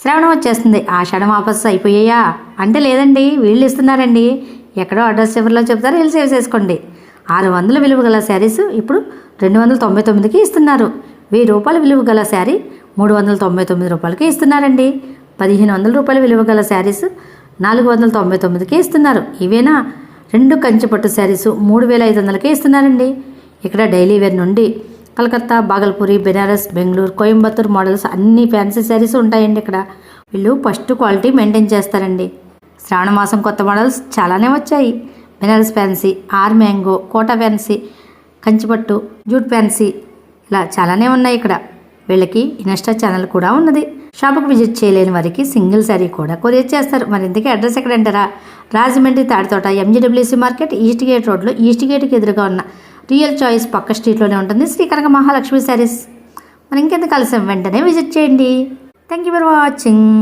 శ్రావణం వచ్చేస్తుంది. ఆషాఢం ఆఫర్స్ అయిపోయాయా అంటే లేదండి, వీళ్ళు ఇస్తున్నారండి. ఎక్కడో అడ్రస్ చివరిలో చెప్తారు, వీళ్ళు సేవ్ చేసుకోండి. 600 విలువ గల శారీస్ ఇప్పుడు 299కి ఇస్తున్నారు. 1000 రూపాయల విలువ గల శారీ 399 రూపాయలకి ఇస్తున్నారండి. 1500 రూపాయల విలువ గల శారీస్ 499కి ఇస్తున్నారు. ఇవేనా 2 కంచిపట్టు శారీస్ 3500కే ఇస్తున్నారండి. ఇక్కడ డైలీ వేర్ నుండి కలకత్తా, బాగల్పూరి, బెనారస్, బెంగళూరు, కోయంబత్తూర్ మోడల్స్ అన్ని ఫ్యాన్సీ శారీస్ ఉంటాయండి. ఇక్కడ వీళ్ళు ఫస్ట్ క్వాలిటీ మెయింటైన్ చేస్తారండి. శ్రావణ మాసం కొత్త మోడల్స్ చాలానే వచ్చాయి. Banaras fancy, or mango, Kota fancy, కంచిపట్టు, జూట్ ఫ్యాన్సీ ఇలా చాలానే ఉన్నాయి. ఇక్కడ వీళ్ళకి ఇన్స్టా ఛానల్ కూడా ఉన్నది. షాపుకు విజిట్ చేయలేని వారికి సింగిల్ శారీ కూడా కొరియర్ చేస్తారు. మరి ఇంతకీ అడ్రస్ ఎక్కడంటారా? Rajahmundry Taditota MGWC market east gate రోడ్లో ఈస్ట్ గేట్కి ఎదురుగా ఉన్న రియల్ చాయిస్ పక్క స్ట్రీట్లోనే ఉంటుంది శ్రీ కనక మహాలక్ష్మి శారీస్. మరి ఇంకెందుకు కలిసాం, వెంటనే విజిట్ చేయండి. Thank you for watching.